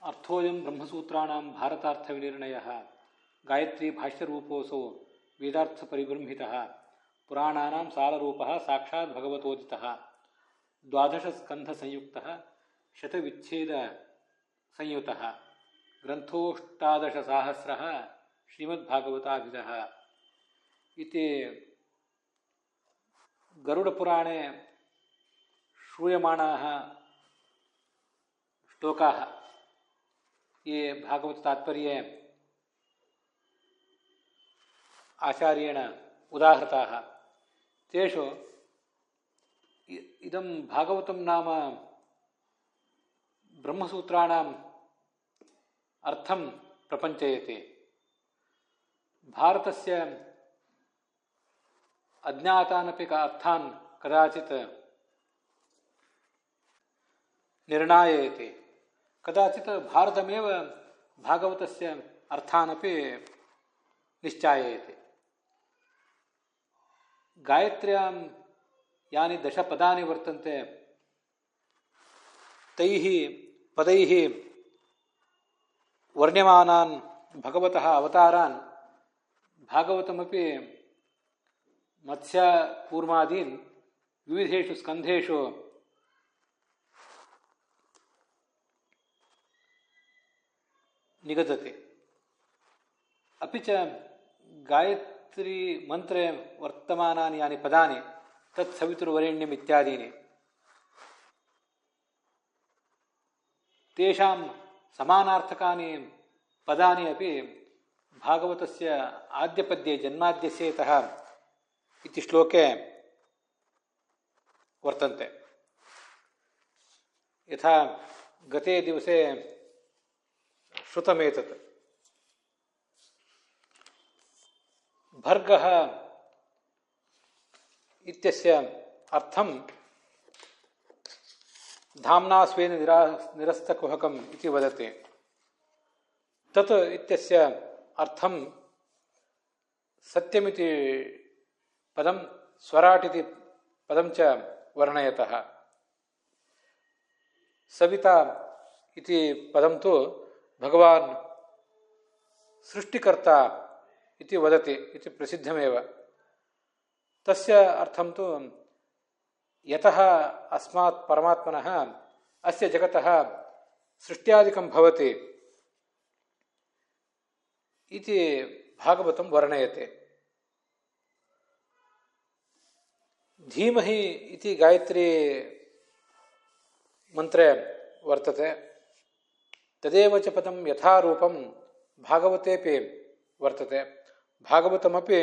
ಅರ್ಥೋಯಂ ಬ್ರಹ್ಮಸೂತ್ರಾಣಾಂ ಭಾರತಾರ್ಥ ವಿನಿರ್ಣಯ ಗಾಯತ್ರಿ ಭಾಷ್ಯರೂಪೋಸೋ ವೇದಾರ್ಥ ಪರಿಬೃಂಹಿತಃ ಪುರಾಣಾನಾಂ ಸಾರರೂಪಃ ಸಾಕ್ಷಾತ್ ಭಗವತೋದಿತಃ ದ್ವಾದಶ ಸ್ಕಂಧ ಸಂಯುಕ್ತಃ ಶತವಿಚ್ಛೇದ ಸಂಯುತಃ ಗ್ರಂಥೋಷ್ಟಾದಶ ಸಹಸ್ರಃ ಶ್ರೀಮದ್ಭಾಗವತಾಭಿಧಃ ಇತಿ ಗರುಡಪುರಾಣೆ श्रूयमाणाः श्लोकाः ये भागवततात्पर्ये आचार्येण उदाहृताः तेषु इदं भागवतं नाम ब्रह्मसूत्राणाम् अर्थं प्रपञ्चयति। भारतस्य अज्ञातानपि अर्थान् कदाचित् निर्णाययति, कदाचित् भारतमेव भागवतस्य अर्थानपि निश्चाययति। गायत्र्यां यानि दशपदानि वर्तन्ते तैः पदैः वर्ण्यमानान् भगवतः अवतारान् भागवतमपि मत्स्यकूर्मादीन् विविधेषु स्कन्धेषु निगदते। अपि च गायत्री मंत्रे वर्तमानानि यानि पदानि तत् सवितुर्वरेण्यम् इत्यादीनि तेषां समानार्थकानि पदानि अपि भागवतस्य आद्यपद्ये जन्माद्यस्येतः इति श्लोके वर्तन्ते। यथा गते दिवसे श्रुतमेतत् भर्गः इत्यस्य अर्थं धाम्ना स्वेन निरस्तकुहकम् इति वदति। तत् इत्यस्य अर्थं सत्यमिति पदं स्वराट् इति पदं च वर्णयतः। सविता इति पदं तु भगवान् सृष्टिकर्ता इति वदति इति प्रसिद्धमेव। तस्य अर्थं तु यतः अस्मात् परमात्मनः अस्य जगतः सृष्ट्यादिकं भवति इति भागवतं वर्णयते। धीमहि इति गायत्री मंत्रे वर्तते। तदेव च पदं यथारूपं भागवतेपि वर्तते। भागवतमपि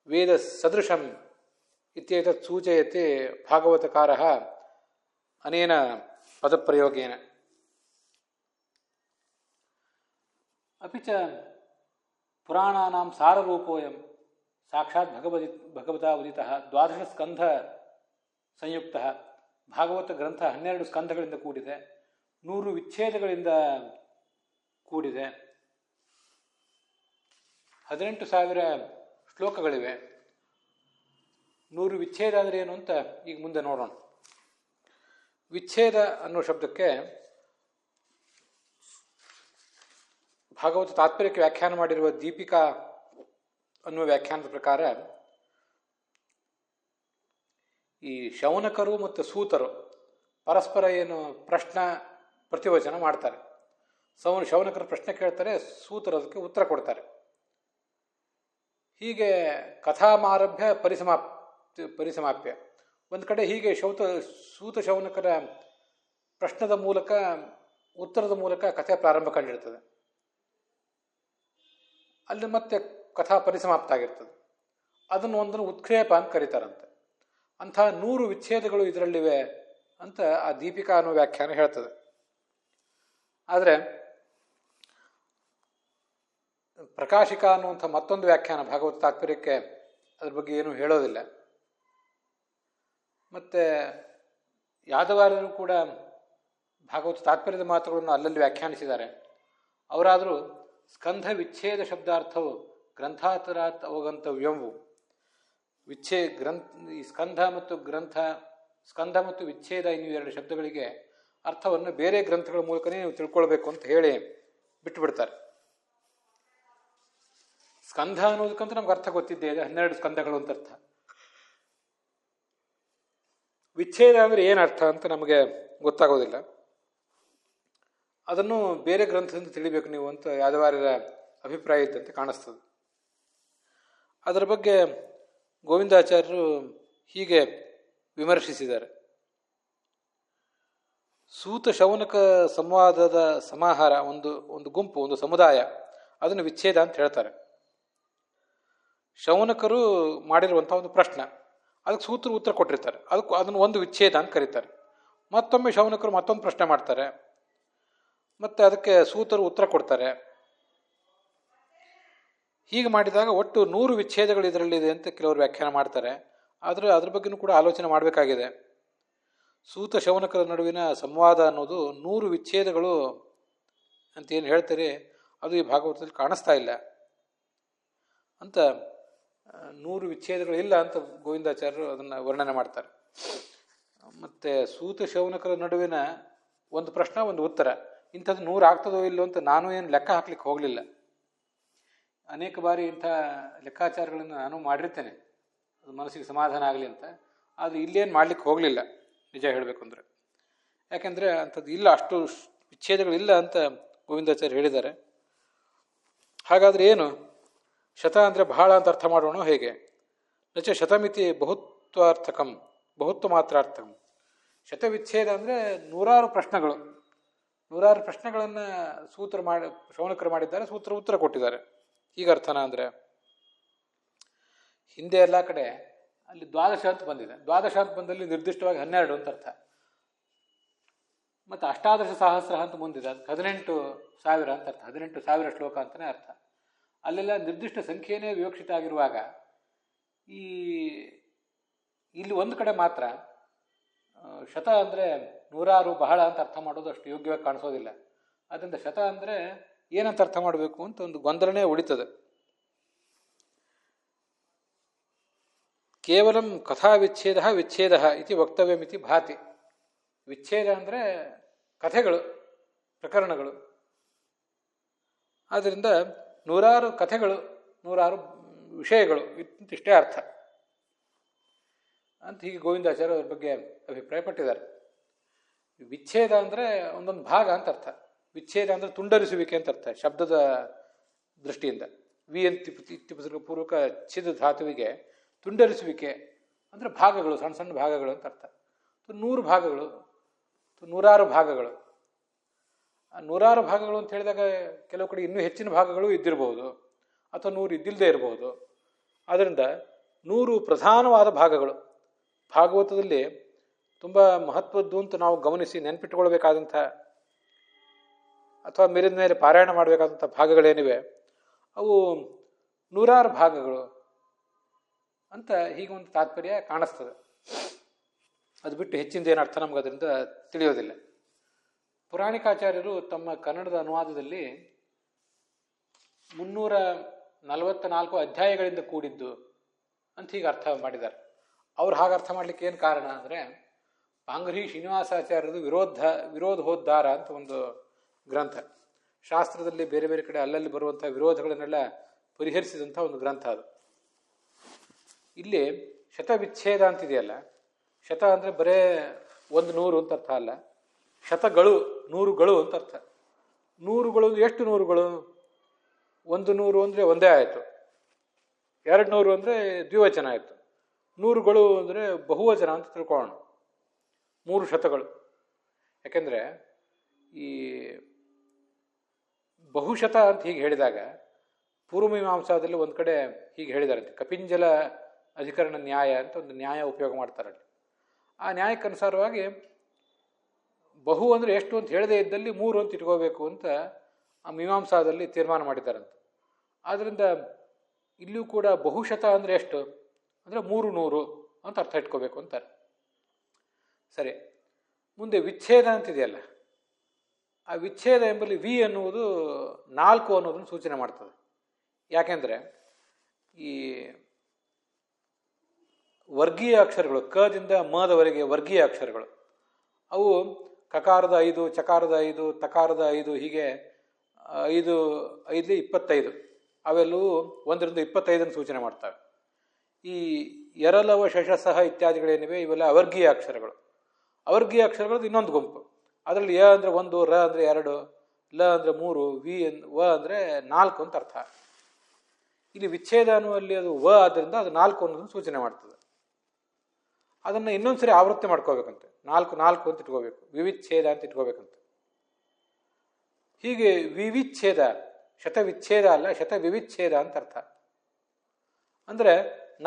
वेदसदृशम् इत्येतत् सूचयति भागवतकारः अनेन पदप्रयोगेन। अपि च पुराणानां साररूपोऽयं साक्षात् भगवता उदितः द्वादश स्कंध संयुक्तः। ಭಾಗವತ ಗ್ರಂಥ 12 ಸ್ಕಂಧಗಳಿಂದ ಕೂಡಿದೆ, 100 ವಿಚ್ಛೇದಗಳಿಂದ ಕೂಡಿದೆ, 18,000 ಶ್ಲೋಕಗಳಿವೆ. 100 ವಿಚ್ಛೇದ ಅಂದರೆ ಏನು ಅಂತ ಈಗ ಮುಂದೆ ನೋಡೋಣ. ವಿಚ್ಛೇದ ಅನ್ನೋ ಶಬ್ದಕ್ಕೆ ಭಾಗವತ ತಾತ್ಪರ್ಯಕ್ಕೆ ವ್ಯಾಖ್ಯಾನ ಮಾಡಿರುವ ದೀಪಿಕಾ ಅನ್ನುವ ವ್ಯಾಖ್ಯಾನದ ಪ್ರಕಾರ ಈ ಶೌನಕರು ಮತ್ತು ಸೂತರು ಪರಸ್ಪರ ಏನು ಪ್ರಶ್ನ ಪ್ರತಿವಚನ ಮಾಡ್ತಾರೆ. ಶೌನಕರು ಪ್ರಶ್ನೆ ಕೇಳ್ತಾರೆ, ಸೂತರು ಅದಕ್ಕೆ ಉತ್ತರ ಕೊಡ್ತಾರೆ. ಹೀಗೆ ಕಥಾಮಾರಭ್ಯ ಪರಿಸಮಾಪ್ಯ. ಒಂದು ಕಡೆ ಹೀಗೆ ಸೂತ ಶೌನಕರ ಪ್ರಶ್ನದ ಮೂಲಕ ಉತ್ತರದ ಮೂಲಕ ಕಥೆ ಪ್ರಾರಂಭ ಕಂಡಿರ್ತದೆ. ಅಲ್ಲಿ ಮತ್ತೆ ಕಥಾ ಪರಿಸಮಾಪ್ತ ಆಗಿರ್ತದೆ. ಅದನ್ನು ಒಂದನ್ನು ಉತ್ಕ್ಷೇಪ ಅಂತ ಕರೀತಾರಂತೆ. ಅಂಥ 100 ವಿಚ್ಛೇದಗಳು ಇದರಲ್ಲಿವೆ ಅಂತ ಆ ದೀಪಿಕಾ ಅನ್ನೋ ವ್ಯಾಖ್ಯಾನ ಹೇಳ್ತದೆ. ಆದರೆ ಪ್ರಕಾಶಿಕಾ ಅನ್ನುವಂಥ ಮತ್ತೊಂದು ವ್ಯಾಖ್ಯಾನ ಭಾಗವತ ತಾತ್ಪರ್ಯಕ್ಕೆ ಅದ್ರ ಬಗ್ಗೆ ಏನೂ ಹೇಳೋದಿಲ್ಲ. ಮತ್ತು ಯಾದವಾರ್ಯರು ಕೂಡ ಭಾಗವತ ತಾತ್ಪರ್ಯದ ಮಾತುಗಳನ್ನು ಅಲ್ಲಲ್ಲಿ ವ್ಯಾಖ್ಯಾನಿಸಿದ್ದಾರೆ. ಅವರಾದರೂ ಸ್ಕಂಧ ವಿಚ್ಛೇದ ಶಬ್ದಾರ್ಥವು ಗ್ರಂಥಾಂತರಾತ್ ಅವಗಂತವ್ಯವು. ಈ ಸ್ಕಂಧ ಮತ್ತು ಗ್ರಂಥ, ಸ್ಕಂಧ ಮತ್ತು ವಿಚ್ಛೇದ ಇನ್ನೂ 2 ಶಬ್ದಗಳಿಗೆ ಅರ್ಥವನ್ನು ಬೇರೆ ಗ್ರಂಥಗಳ ಮೂಲಕನೇ ನೀವು ತಿಳ್ಕೊಳ್ಬೇಕು ಅಂತ ಹೇಳಿ ಬಿಟ್ಟುಬಿಡ್ತಾರೆ. ಸ್ಕಂಧ ಅನ್ನೋದಕ್ಕಂತ ನಮ್ಗೆ ಅರ್ಥ ಗೊತ್ತಿದ್ದೇ ಇದೆ, 12 ಸ್ಕಂಧಗಳು ಅಂತ ಅರ್ಥ. ವಿಚ್ಛೇದ ಅಂದರೆ ಏನು ಅರ್ಥ ಅಂತ ನಮಗೆ ಗೊತ್ತಾಗೋದಿಲ್ಲ. ಅದನ್ನು ಬೇರೆ ಗ್ರಂಥದಿಂದ ತಿಳಿಬೇಕು ನೀವು ಅಂತ ಯಾದವಾರ್ಯರ ಅಭಿಪ್ರಾಯ ಇದ್ದಂತೆ ಕಾಣಿಸ್ತದೆ. ಅದರ ಬಗ್ಗೆ ಗೋವಿಂದಾಚಾರ್ಯರು ಹೀಗೆ ವಿಮರ್ಶಿಸಿದ್ದಾರೆ. ಸೂತ ಶೌನಕ ಸಂವಾದದ ಸಮಾಹಾರ, ಒಂದು ಗುಂಪು, ಒಂದು ಸಮುದಾಯ, ಅದನ್ನು ವಿಚ್ಛೇದ ಅಂತ ಹೇಳ್ತಾರೆ. ಶೌನಕರು ಮಾಡಿರುವಂಥ ಒಂದು ಪ್ರಶ್ನೆ, ಅದಕ್ಕೆ ಸೂತರು ಉತ್ತರ ಕೊಟ್ಟಿರ್ತಾರೆ, ಅದನ್ನು ಒಂದು ವಿಚ್ಛೇದ ಅಂತ ಕರೀತಾರೆ. ಮತ್ತೊಮ್ಮೆ ಶೌನಕರು ಮತ್ತೊಂದು ಪ್ರಶ್ನೆ ಮಾಡ್ತಾರೆ, ಮತ್ತೆ ಅದಕ್ಕೆ ಸೂತರು ಉತ್ತರ ಕೊಡ್ತಾರೆ. ಹೀಗೆ ಮಾಡಿದಾಗ ಒಟ್ಟು 100 ವಿಚ್ಛೇದಗಳು ಇದರಲ್ಲಿದೆ ಅಂತ ಕೆಲವರು ವ್ಯಾಖ್ಯಾನ ಮಾಡ್ತಾರೆ. ಆದರೆ ಅದ್ರ ಬಗ್ಗೆನೂ ಕೂಡ ಆಲೋಚನೆ ಮಾಡಬೇಕಾಗಿದೆ. ಸೂತ ಶೌನಕರ ನಡುವಿನ ಸಂವಾದ ಅನ್ನೋದು 100 ವಿಚ್ಛೇದಗಳು ಅಂತ ಏನು ಹೇಳ್ತಾರೆ, ಅದು ಈ ಭಾಗವತದಲ್ಲಿ ಕಾಣಿಸ್ತಾ ಇಲ್ಲ ಅಂತ. 100 ವಿಚ್ಛೇದಗಳು ಇಲ್ಲ ಅಂತ ಗೋವಿಂದಾಚಾರ್ಯರು ಅದನ್ನು ವರ್ಣನೆ ಮಾಡ್ತಾರೆ. ಮತ್ತು ಸೂತ ಶೌನಕರ ನಡುವಿನ ಒಂದು ಪ್ರಶ್ನೆ, ಒಂದು ಉತ್ತರ, ಇಂಥದ್ದು 100 ಆಗ್ತದೋ ಇಲ್ಲೋ ಅಂತ ನಾನು ಏನು ಲೆಕ್ಕ ಹಾಕ್ಲಿಕ್ಕೆ ಹೋಗಲಿಲ್ಲ. ಅನೇಕ ಬಾರಿ ಇಂಥ ಲೆಕ್ಕಾಚಾರಗಳನ್ನು ನಾನು ಮಾಡಿರ್ತೇನೆ, ಅದು ಮನಸ್ಸಿಗೆ ಸಮಾಧಾನ ಆಗಲಿ ಅಂತ. ಆದರೆ ಇಲ್ಲೇನು ಮಾಡ್ಲಿಕ್ಕೆ ಹೋಗಲಿಲ್ಲ ನಿಜ ಹೇಳಬೇಕು ಅಂದರೆ. ಯಾಕೆಂದರೆ ಅಂಥದ್ದು ಇಲ್ಲ, ಅಷ್ಟು ವಿಚ್ಛೇದಗಳಿಲ್ಲ ಅಂತ ಗೋವಿಂದಾಚಾರ್ಯ ಹೇಳಿದ್ದಾರೆ. ಹಾಗಾದರೆ ಏನು ಶತ ಅಂದರೆ ಬಹಳ ಅಂತ ಅರ್ಥ ಮಾಡೋಣ ಹೇಗೆ? ನಚ ಶತಮಿತಿ ಬಹುತ್ವಾರ್ಥಕಂ ಬಹುತ್ವ ಮಾತ್ರಾರ್ಥಕಂ. ಶತವಿಚ್ಛೇದ ಅಂದರೆ 100 ಪ್ರಶ್ನೆಗಳು, 100 ಪ್ರಶ್ನೆಗಳನ್ನು ಶೌನಕರು ಮಾಡಿದ್ದಾರೆ, ಸೂತ್ರ ಉತ್ತರ ಕೊಟ್ಟಿದ್ದಾರೆ. ಈಗ ಅರ್ಥನ ಅಂದರೆ ಹಿಂದೆ ಎಲ್ಲ ಕಡೆ ಅಲ್ಲಿ 12 ಅಂತ ಬಂದಿದೆ. 12 ಅಂತ ಬಂದಲ್ಲಿ ನಿರ್ದಿಷ್ಟವಾಗಿ 12 ಅಂತ ಅರ್ಥ. ಮತ್ತು ಅಷ್ಟಾದಶ ಸಹಸ್ರ ಅಂತ ಮುಂದಿದೆ, ಅದಕ್ಕೆ 18,000 ಅಂತ ಅರ್ಥ, 18,000 ಶ್ಲೋಕ ಅಂತಲೇ ಅರ್ಥ. ಅಲ್ಲೆಲ್ಲ ನಿರ್ದಿಷ್ಟ ಸಂಖ್ಯೆಯೇ ವಿವಕ್ಷಿತ ಆಗಿರುವಾಗ ಇಲ್ಲಿ ಒಂದು ಕಡೆ ಮಾತ್ರ ಶತ ಅಂದರೆ 100 ಬಹಳ ಅಂತ ಅರ್ಥ ಮಾಡೋದು ಅಷ್ಟು ಯೋಗ್ಯವಾಗಿ ಕಾಣಿಸೋದಿಲ್ಲ. ಅದರಿಂದ ಶತ ಅಂದರೆ ಏನಂತ ಅರ್ಥ ಮಾಡಬೇಕು ಅಂತ ಒಂದು ಗೊಂದಲನೇ ಉಳಿತದೆ. ಕೇವಲ ಕಥಾ ವಿಚ್ಛೇದ ವಿಚ್ಛೇದ ಇತಿ ವಕ್ತವ್ಯಮಿತಿ ಭಾತಿ. ವಿಚ್ಛೇದ ಅಂದರೆ ಕಥೆಗಳು, ಪ್ರಕರಣಗಳು. ಆದ್ದರಿಂದ 100 ಕಥೆಗಳು, 100 ವಿಷಯಗಳು ಇಷ್ಟೇ ಅರ್ಥ ಅಂತ ಹೀಗೆ ಗೋವಿಂದಾಚಾರ್ಯ ಅವ್ರ ಬಗ್ಗೆ ಅಭಿಪ್ರಾಯ ಪಟ್ಟಿದ್ದಾರೆ. ವಿಚ್ಛೇದ ಅಂದರೆ ಒಂದೊಂದು ಭಾಗ ಅಂತ ಅರ್ಥ. ವಿಚ್ಛೇದ ಅಂದರೆ ತುಂಡರಿಸುವಿಕೆ ಅಂತ ಅರ್ಥ ಶಬ್ದದ ದೃಷ್ಟಿಯಿಂದ. ವಿ ಅಂತ ಪೂರ್ವಕ ಛಿದ ಧಾತುವಿಗೆ ತುಂಡರಿಸುವಿಕೆ ಅಂದರೆ ಭಾಗಗಳು, ಸಣ್ಣ ಸಣ್ಣ ಭಾಗಗಳು ಅಂತ ಅರ್ಥ. 100 ಭಾಗಗಳು, 100 ಭಾಗಗಳು. ಆ 100 ಭಾಗಗಳು ಅಂತ ಹೇಳಿದಾಗ ಕೆಲವು ಕಡೆ ಇನ್ನೂ ಹೆಚ್ಚಿನ ಭಾಗಗಳು ಇದ್ದಿರಬಹುದು, ಅಥವಾ 100 ಇದ್ದಿಲ್ಲದೆ ಇರಬಹುದು. ಆದ್ದರಿಂದ 100 ಪ್ರಧಾನವಾದ ಭಾಗಗಳು ಭಾಗವತದಲ್ಲಿ ತುಂಬ ಮಹತ್ವದ್ದು ಅಂತ ನಾವು ಗಮನಿಸಿ ನೆನಪಿಟ್ಟುಕೊಳ್ಬೇಕಾದಂಥ ಅಥವಾ ಮೇಲಿನ ಮೇಲೆ ಪಾರಾಯಣ ಮಾಡಬೇಕಾದಂಥ ಭಾಗಗಳೇನಿವೆ ಅವು 100 ಭಾಗಗಳು ಅಂತ ಹೀಗೆ ಒಂದು ತಾತ್ಪರ್ಯ ಕಾಣಿಸ್ತದೆ. ಅದು ಬಿಟ್ಟು ಹೆಚ್ಚಿಂದ ಏನು ಅರ್ಥ ನಮ್ಗೆ ಅದರಿಂದ ತಿಳಿಯೋದಿಲ್ಲ. ಪುರಾಣಿಕಾಚಾರ್ಯರು ತಮ್ಮ ಕನ್ನಡದ ಅನುವಾದದಲ್ಲಿ 344 ಅಧ್ಯಾಯಗಳಿಂದ ಕೂಡಿದ್ದು ಅಂತ ಹೀಗೆ ಅರ್ಥ ಮಾಡಿದ್ದಾರೆ. ಅವ್ರು ಹಾಗೆ ಅರ್ಥ ಮಾಡಲಿಕ್ಕೆ ಏನು ಕಾರಣ ಅಂದರೆ, ಪಾಂಗರಿ ಶ್ರೀನಿವಾಸಾಚಾರ್ಯರದು ವಿರೋಧೋದ್ಧಾರ ಅಂತ ಒಂದು ಗ್ರಂಥ, ಶಾಸ್ತ್ರದಲ್ಲಿ ಬೇರೆ ಬೇರೆ ಕಡೆ ಅಲ್ಲಲ್ಲಿ ಬರುವಂಥ ವಿರೋಧಗಳನ್ನೆಲ್ಲ ಪರಿಹರಿಸಿದಂಥ ಒಂದು ಗ್ರಂಥ ಅದು. ಇಲ್ಲಿ ಶತವಿಚ್ಛೇದ ಅಂತಿದೆಯಲ್ಲ, ಶತ ಅಂದರೆ ಬರೇ 100 ಅಂತ ಅರ್ಥ ಅಲ್ಲ, ಶತಗಳು 100ಗಳು ಅಂತ ಅರ್ಥ. 100ಗಳು ಎಷ್ಟು 100ಗಳು? 100 ಅಂದರೆ ಒಂದೇ ಆಯಿತು, 200 ಅಂದರೆ ದ್ವಿವಚನ ಆಯಿತು, 100ಗಳು ಅಂದರೆ ಬಹುವಚನ ಅಂತ ತಿಳ್ಕೊಳ್ಳೋಣ. 3 ಶತಗಳು. ಯಾಕೆಂದರೆ ಈ ಬಹುಶತ ಅಂತ ಹೀಗೆ ಹೇಳಿದಾಗ ಪೂರ್ವಮೀಮಾಂಸಾದಲ್ಲಿ ಒಂದು ಕಡೆ ಹೀಗೆ ಹೇಳಿದಾರಂತೆ, ಕಪಿಂಜಲ ಅಧಿಕರಣ ನ್ಯಾಯ ಅಂತ ಒಂದು ನ್ಯಾಯ ಉಪಯೋಗ ಮಾಡ್ತಾರಲ್ಲಿ. ಆ ನ್ಯಾಯಕ್ಕನುಸಾರವಾಗಿ ಬಹು ಅಂದರೆ ಎಷ್ಟು ಅಂತ ಹೇಳದೇ ಇದ್ದಲ್ಲಿ 3 ಅಂತ ಇಟ್ಕೋಬೇಕು ಅಂತ ಆ ಮೀಮಾಂಸಾದಲ್ಲಿ ತೀರ್ಮಾನ ಮಾಡಿದ್ದಾರಂತೆ. ಆದ್ದರಿಂದ ಇಲ್ಲಿಯೂ ಕೂಡ ಬಹುಶತ ಅಂದರೆ ಎಷ್ಟು ಅಂದರೆ 300 ಅಂತ ಅರ್ಥ ಇಟ್ಕೋಬೇಕು ಅಂತಾರೆ. ಸರಿ, ಮುಂದೆ ವಿಚ್ಛೇದ ಅಂತಿದೆಯಲ್ಲ, ಆ ವಿಚ್ಛೇದ ಎಂಬಲ್ಲಿ ವಿ ಅನ್ನುವುದು 4 ಅನ್ನೋದನ್ನು ಸೂಚನೆ ಮಾಡ್ತದೆ. ಯಾಕೆಂದರೆ ಈ ವರ್ಗೀಯ ಅಕ್ಷರಗಳು, ಕದಿಂದ ಮದವರೆಗೆ ವರ್ಗೀಯ ಅಕ್ಷರಗಳು, ಅವು ಕಕಾರದ 5, ಚಕಾರದ 5, ತಕಾರದ 5 ಹೀಗೆ 5 5 25 ಅವೆಲ್ಲವೂ 1ರಿಂದ 25 ಸೂಚನೆ ಮಾಡ್ತವೆ. ಈ ಎರಲವ ಶಶಸಹ ಇತ್ಯಾದಿಗಳೇನಿವೆ ಇವೆಲ್ಲ ಅವರ್ಗೀಯ ಅಕ್ಷರಗಳು. ಅವರ್ಗೀಯ ಅಕ್ಷರಗಳದ್ದು ಇನ್ನೊಂದು ಗುಂಪು. ಅದರಲ್ಲಿ ಯ ಅಂದರೆ 1, ರ ಅಂದರೆ 2, ಲ ಅಂದರೆ 3, ವ ಅಂದರೆ 4 ಅಂತ ಅರ್ಥ. ಇಲ್ಲಿ ವಿಚ್ಛೇದ ಅನ್ನುವಲ್ಲಿ ಅದು ವ ಆದ್ದರಿಂದ ಅದು 4 ಅನ್ನೋದನ್ನು ಸೂಚನೆ ಮಾಡ್ತದೆ. ಅದನ್ನು ಇನ್ನೊಂದ್ಸರಿ ಆವೃತ್ತಿ ಮಾಡ್ಕೋಬೇಕಂತೆ. 4 4 ಅಂತ ಇಟ್ಕೋಬೇಕು. ವಿವಿಚ್ಛೇದ ಅಂತ ಇಟ್ಕೋಬೇಕಂತೆ. ಹೀಗೆ ವಿವಿಚ್ಛೇದ ಶತವಿಚ್ಛೇದ ಅಲ್ಲ, ಶತವಿವಿಚ್ಛೇದ ಅಂತ ಅರ್ಥ. ಅಂದರೆ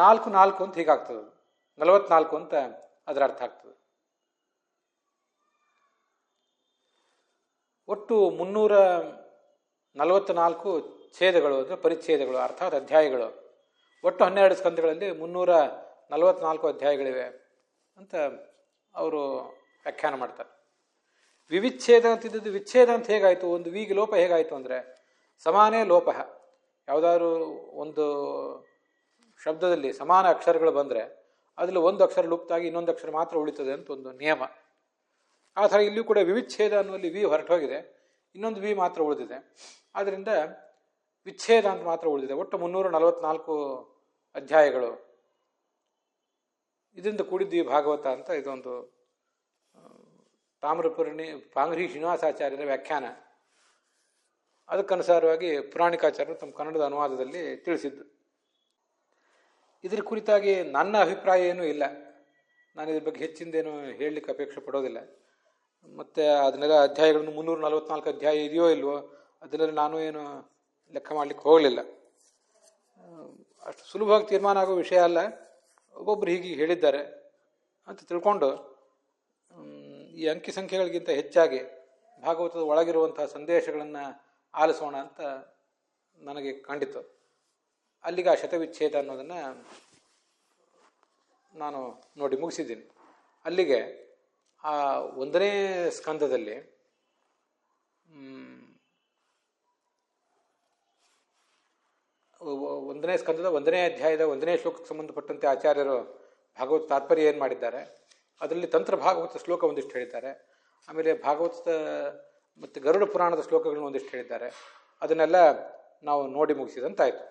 4 4 ಅಂತ ಹೀಗಾಗ್ತದೆ. 44 ಅಂತ ಅದರ ಅರ್ಥ ಆಗ್ತದೆ. ಒಟ್ಟು 344 ಛೇದಗಳು ಅಂದರೆ ಪರಿಚ್ಛೇದಗಳು ಅರ್ಥಾತ್ ಅಧ್ಯಾಯಗಳು. ಒಟ್ಟು 12 ಸ್ಕಂದಗಳಲ್ಲಿ 344 ಅಧ್ಯಾಯಗಳಿವೆ ಅಂತ ಅವರು ವ್ಯಾಖ್ಯಾನ ಮಾಡ್ತಾರೆ. ವಿವಿಚ್ಛೇದ ಅಂತಿದ್ದದ್ದು ವಿಚ್ಛೇದ ಅಂತ ಹೇಗಾಯಿತು, ಒಂದು ವಿಗೆ ಲೋಪ ಹೇಗಾಯಿತು ಅಂದರೆ ಸಮಾನೇ ಲೋಪ. ಯಾವುದಾದ್ರು ಒಂದು ಶಬ್ದದಲ್ಲಿ ಸಮಾನ ಅಕ್ಷರಗಳು ಬಂದರೆ ಅದರಲ್ಲಿ ಒಂದು ಅಕ್ಷರ ಲುಪ್ತಾಗಿ ಇನ್ನೊಂದು ಅಕ್ಷರ ಮಾತ್ರ ಉಳಿತದೆ ಅಂತ ಒಂದು ನಿಯಮ. ಆ ಥರ ಇಲ್ಲಿಯೂ ಕೂಡ ವಿವಿಚ್ಛೇದ ಅನ್ನುವಲ್ಲಿ ವಿ ಹೊರಟೋಗಿದೆ, ಇನ್ನೊಂದು ವಿ ಮಾತ್ರ ಉಳಿದಿದೆ. ಆದ್ದರಿಂದ ವಿಚ್ಛೇದ ಅಂತ ಮಾತ್ರ ಉಳಿದಿದೆ. ಒಟ್ಟು 344 ಅಧ್ಯಾಯಗಳು. ಇದರಿಂದ ಕೂಡಿದ್ದು ಈ ಭಾಗವತ ಅಂತ ಇದೊಂದು ತಾಮ್ರಪರ್ಣಿ ಪಾಂಗ್ರಿ ಶ್ರೀನಿವಾಸಾಚಾರ್ಯರ ವ್ಯಾಖ್ಯಾನ. ಅದಕ್ಕನುಸಾರವಾಗಿ ಪುರಾಣಿಕಾಚಾರ್ಯರು ತಮ್ಮ ಕನ್ನಡದ ಅನುವಾದದಲ್ಲಿ ತಿಳಿಸಿದ್ದು. ಇದರ ಕುರಿತಾಗಿ ನನ್ನ ಅಭಿಪ್ರಾಯ ಏನೂ ಇಲ್ಲ. ನಾನು ಇದ್ರ ಬಗ್ಗೆ ಹೆಚ್ಚಿಂದೇನು ಹೇಳಲಿಕ್ಕೆ ಅಪೇಕ್ಷೆ ಪಡೋದಿಲ್ಲ. ಮತ್ತು ಅದನ್ನೆಲ್ಲ ಅಧ್ಯಾಯಗಳನ್ನು 344 ಅಧ್ಯಾಯ ಇದೆಯೋ ಇಲ್ವೋ ಅದನ್ನೆಲ್ಲ ನಾನು ಏನು ಲೆಕ್ಕ ಮಾಡಲಿಕ್ಕೆ ಹೋಗಲಿಲ್ಲ. ಅಷ್ಟು ಸುಲಭವಾಗಿ ತೀರ್ಮಾನ ಆಗೋ ವಿಷಯ ಅಲ್ಲ. ಒಬ್ಬೊಬ್ಬರು ಹೀಗೆ ಹೇಳಿದ್ದಾರೆ ಅಂತ ತಿಳ್ಕೊಂಡು ಈ ಅಂಕಿ ಸಂಖ್ಯೆಗಳಿಗಿಂತ ಹೆಚ್ಚಾಗಿ ಭಾಗವತದ ಒಳಗಿರುವಂತಹ ಸಂದೇಶಗಳನ್ನು ಆಲಿಸೋಣ ಅಂತ ನನಗೆ ಕಂಡಿತು. ಅಲ್ಲಿಗೆ ಆ ಶತವಿಚ್ಛೇದ ಅನ್ನೋದನ್ನು ನಾನು ನೋಡಿ ಮುಗಿಸಿದ್ದೀನಿ. ಅಲ್ಲಿಗೆ ಆ 1ನೇ ಸ್ಕಂದದಲ್ಲಿ 1ನೇ ಸ್ಕಂದದ 1ನೇ ಅಧ್ಯಾಯದ 1ನೇ ಶ್ಲೋಕಕ್ಕೆ ಸಂಬಂಧಪಟ್ಟಂತೆ ಆಚಾರ್ಯರು ಭಾಗವತ ತಾತ್ಪರ್ಯ ಏನು ಮಾಡಿದ್ದಾರೆ, ಅದರಲ್ಲಿ ತಂತ್ರ ಭಾಗವತ ಶ್ಲೋಕ ಒಂದಿಷ್ಟು ಹೇಳಿದ್ದಾರೆ. ಆಮೇಲೆ ಭಾಗವತದ ಮತ್ತು ಗರುಡ ಪುರಾಣದ ಶ್ಲೋಕಗಳನ್ನು ಒಂದಿಷ್ಟು ಹೇಳಿದ್ದಾರೆ. ಅದನ್ನೆಲ್ಲ ನಾವು ನೋಡಿ ಮುಗಿಸಿದಂತಾಯಿತು.